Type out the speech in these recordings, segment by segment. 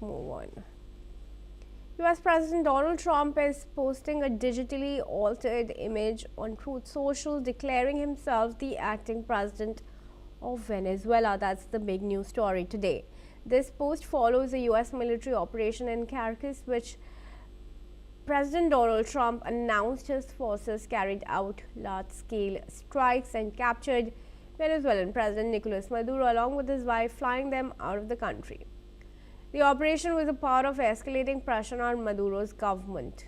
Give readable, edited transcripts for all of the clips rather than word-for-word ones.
Move on. US President Donald Trump is posting a digitally altered image on Truth Social declaring himself the acting president of Venezuela. That's the big news story today. This post follows a US military operation in Caracas, which President Donald Trump announced his forces carried out large-scale strikes and captured Venezuelan President Nicolás Maduro along with his wife, flying them out of the country. The operation was a part of escalating pressure on Maduro's government.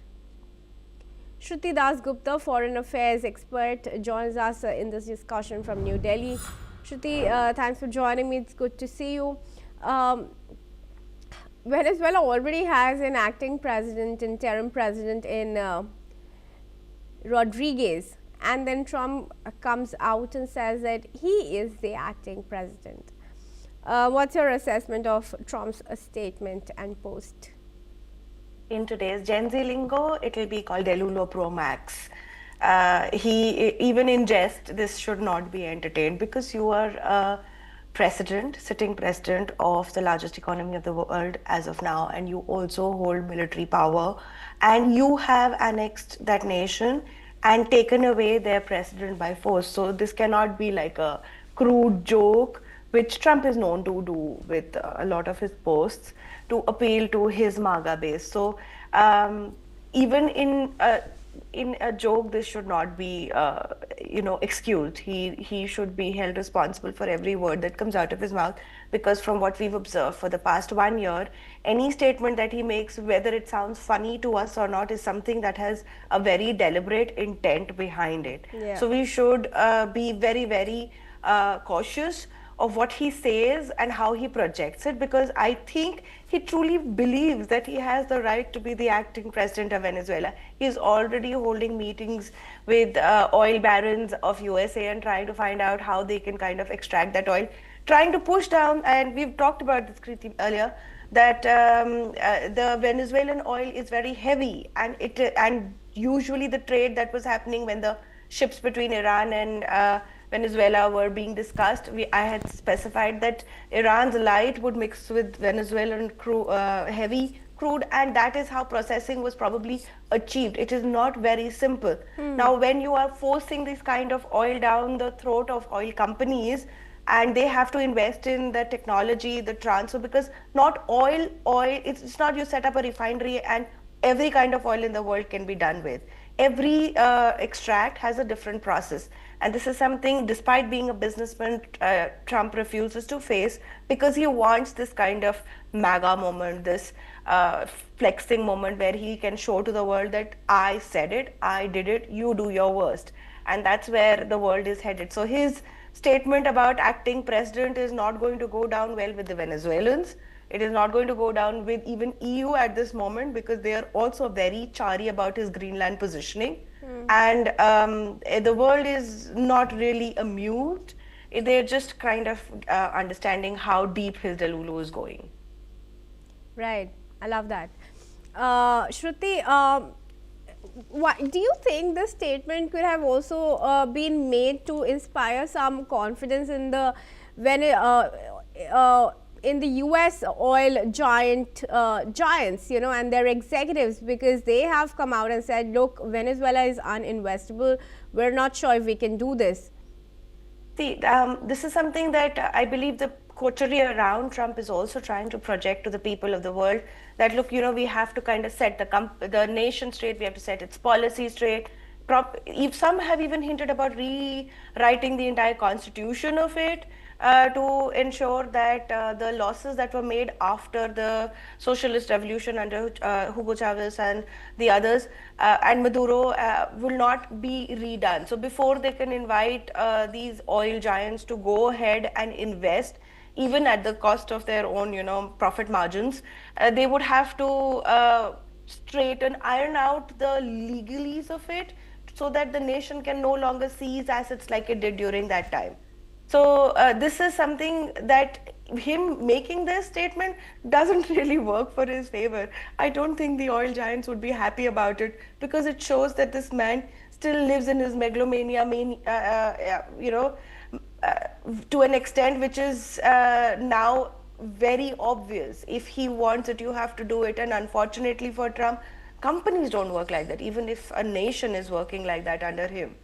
Shruti Dasgupta, foreign affairs expert, joins us in this discussion from New Delhi. Shruti, thanks for joining me. It's good to see you. Venezuela already has an acting president, interim president in Rodriguez, and then Trump comes out and says that he is the acting president. What's your assessment of Trump's statement and post? In today's Gen Z lingo, it will be called Delulo Pro Max. Even in jest, this should not be entertained because you are sitting president of the largest economy of the world as of now, and you also hold military power, and you have annexed that nation and taken away their president by force. So this cannot be like a crude joke, which Trump is known to do with a lot of his posts to appeal to his MAGA base. So even in a joke, this should not be, excused. He should be held responsible for every word that comes out of his mouth, because from what we've observed for the past 1 year, any statement that he makes, whether it sounds funny to us or not, is something that has a very deliberate intent behind it. Yeah. So we should be very, very cautious of what he says and how he projects it, because I think he truly believes that he has the right to be the acting president of Venezuela. He's already holding meetings with oil barons of USA and trying to find out how they can kind of extract that oil, trying to push down, and we've talked about this, Kriti, earlier, that the Venezuelan oil is very heavy, and usually the trade that was happening when the ships between Iran and Venezuela were being discussed, I had specified that Iran's light would mix with Venezuelan heavy crude, and that is how processing was probably achieved. It is not very simple. Now, when you are forcing this kind of oil down the throat of oil companies, and they have to invest in the technology, the transfer, because not oil, it's not you set up a refinery and every kind of oil in the world can be done with. Every extract has a different process. And this is something, despite being a businessman, Trump refuses to face, because he wants this kind of MAGA moment, this flexing moment where he can show to the world that I said it, I did it, you do your worst. And that's where the world is headed. So his statement about acting president is not going to go down well with the Venezuelans. It is not going to go down with even EU at this moment, because they are also very chary about his Greenland positioning. And the world is not really amused. They're just kind of understanding how deep his Delulu is going. Right. I love that. Shruti, do you think this statement could have also been made to inspire some confidence in the in the US oil giants, and their executives, because they have come out and said, look, Venezuela is uninvestable. We're not sure if we can do this. See, this is something that I believe the coterie around Trump is also trying to project to the people of the world, that look, we have to kind of set the nation straight, we have to set its policy straight. If some have even hinted about rewriting the entire constitution of it, to ensure that the losses that were made after the socialist revolution under Hugo Chavez and the others and Maduro will not be redone. So before they can invite these oil giants to go ahead and invest, even at the cost of their own, profit margins, they would have to iron out the legalese of it, so that the nation can no longer seize assets like it did during that time. So this is something that him making this statement doesn't really work for his favor. I don't think the oil giants would be happy about it, because it shows that this man still lives in his megalomania, to an extent which is now very obvious. If he wants it, you have to do it. And unfortunately for Trump, companies don't work like that, even if a nation is working like that under him.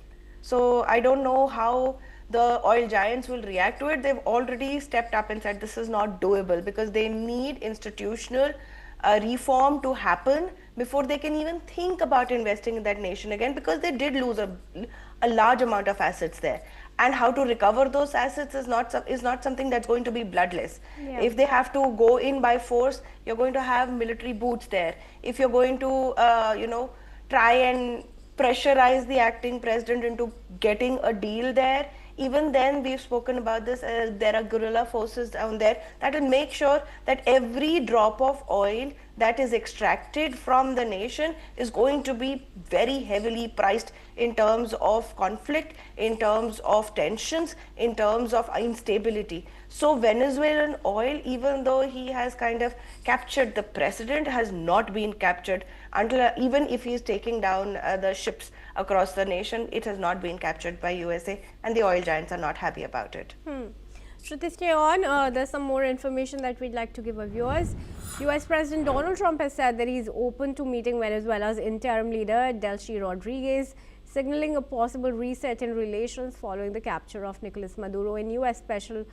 So I don't know how the oil giants will react to it. They've already stepped up and said this is not doable because they need institutional reform to happen before they can even think about investing in that nation again, because they did lose a large amount of assets there. And how to recover those assets is not something that's going to be bloodless. Yeah. If they have to go in by force, you're going to have military boots there. If you're going to try and pressurize the acting president into getting a deal there, even then we've spoken about this, there are guerrilla forces down there that will make sure that every drop of oil that is extracted from the nation is going to be very heavily priced in terms of conflict, in terms of tensions, in terms of instability. So Venezuelan oil, even though he has kind of captured the president, has not been captured until even if he is taking down the ships across the nation, it has not been captured by USA, and the oil giants are not happy about it. Shruti, stay on. There's some more information that we'd like to give our viewers. US President Donald Trump has said that he's open to meeting Venezuela's interim leader, Delcy Rodriguez, signaling a possible reset in relations following the capture of Nicolás Maduro in US Special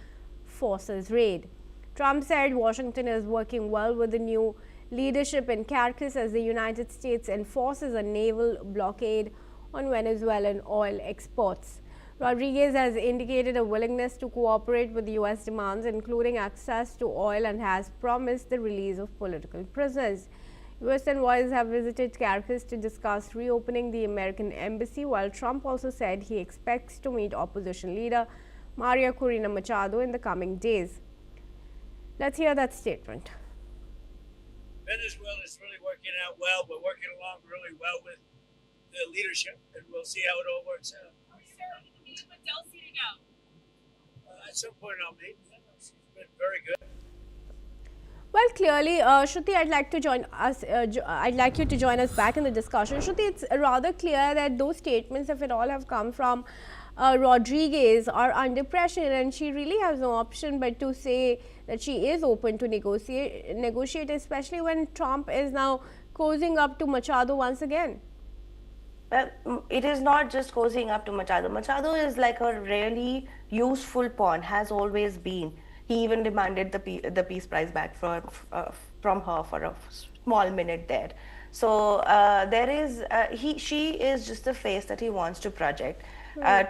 Forces raid. Trump said Washington is working well with the new leadership in Caracas as the United States enforces a naval blockade on Venezuelan oil exports. Rodriguez has indicated a willingness to cooperate with U.S. demands, including access to oil, and has promised the release of political prisoners. U.S. envoys have visited Caracas to discuss reopening the American embassy, while Trump also said he expects to meet opposition leader Maria Corina Machado in the coming days. Let's hear that statement. Venezuela is really working out well. We're working along really well with the leadership, and we'll see how it all works out. Are you starting to meet with Delcy to go? At some point, I'll meet. She's been very good. Well, clearly, Shruti, I'd like to join us. I'd like you to join us back in the discussion. Shruti, it's rather clear that those statements, if it all have come from Rodriguez, are under pressure, and she really has no option but to say that she is open to negotiate, especially when Trump is now cozying up to Machado once again. Well, it is not just cozying up to Machado. Machado is like a really useful pawn, has always been. He even demanded the peace prize back from her for a small minute there. So she is just the face that he wants to project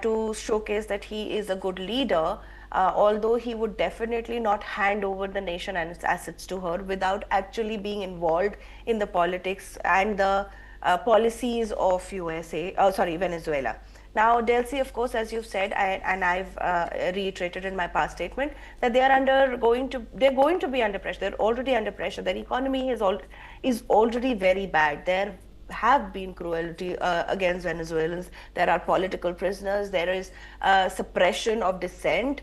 to showcase that he is a good leader. Although he would definitely not hand over the nation and its assets to her without actually being involved in the politics and the policies of Venezuela. Now, Delcy, of course, as you've said, and I've reiterated in my past statement, that they're going to be under pressure. They're already under pressure. Their economy is already very bad. There have been cruelty against Venezuelans. There are political prisoners. There is suppression of dissent.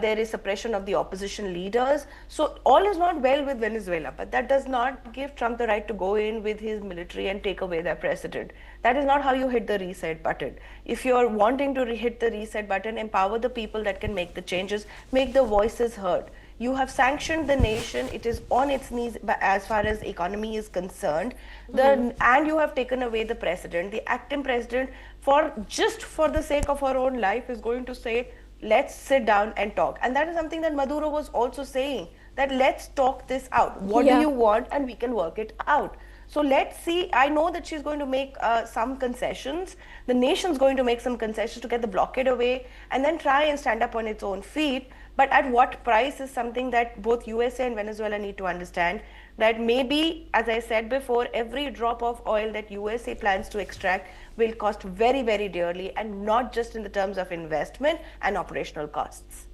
There is suppression of the opposition leaders. So all is not well with Venezuela, but that does not give Trump the right to go in with his military and take away their president. That is not how you hit the reset button. If you're wanting to hit the reset button, empower the people that can make the changes, make the voices heard. You have sanctioned the nation. It is on its knees as far as economy is concerned. And you have taken away the president. The acting president, for the sake of her own life, is going to say, let's sit down and talk. And that is something that Maduro was also saying, that let's talk this out. What do you want? And we can work it out. So let's see. I know that she's going to make some concessions. The nation's going to make some concessions to get the blockade away and then try and stand up on its own feet. But at what price is something that both USA and Venezuela need to understand, that maybe, as I said before, every drop of oil that USA plans to extract will cost very, very dearly, and not just in the terms of investment and operational costs.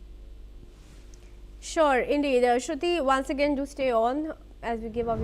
Sure, indeed. Shruti, once again, do stay on as we give our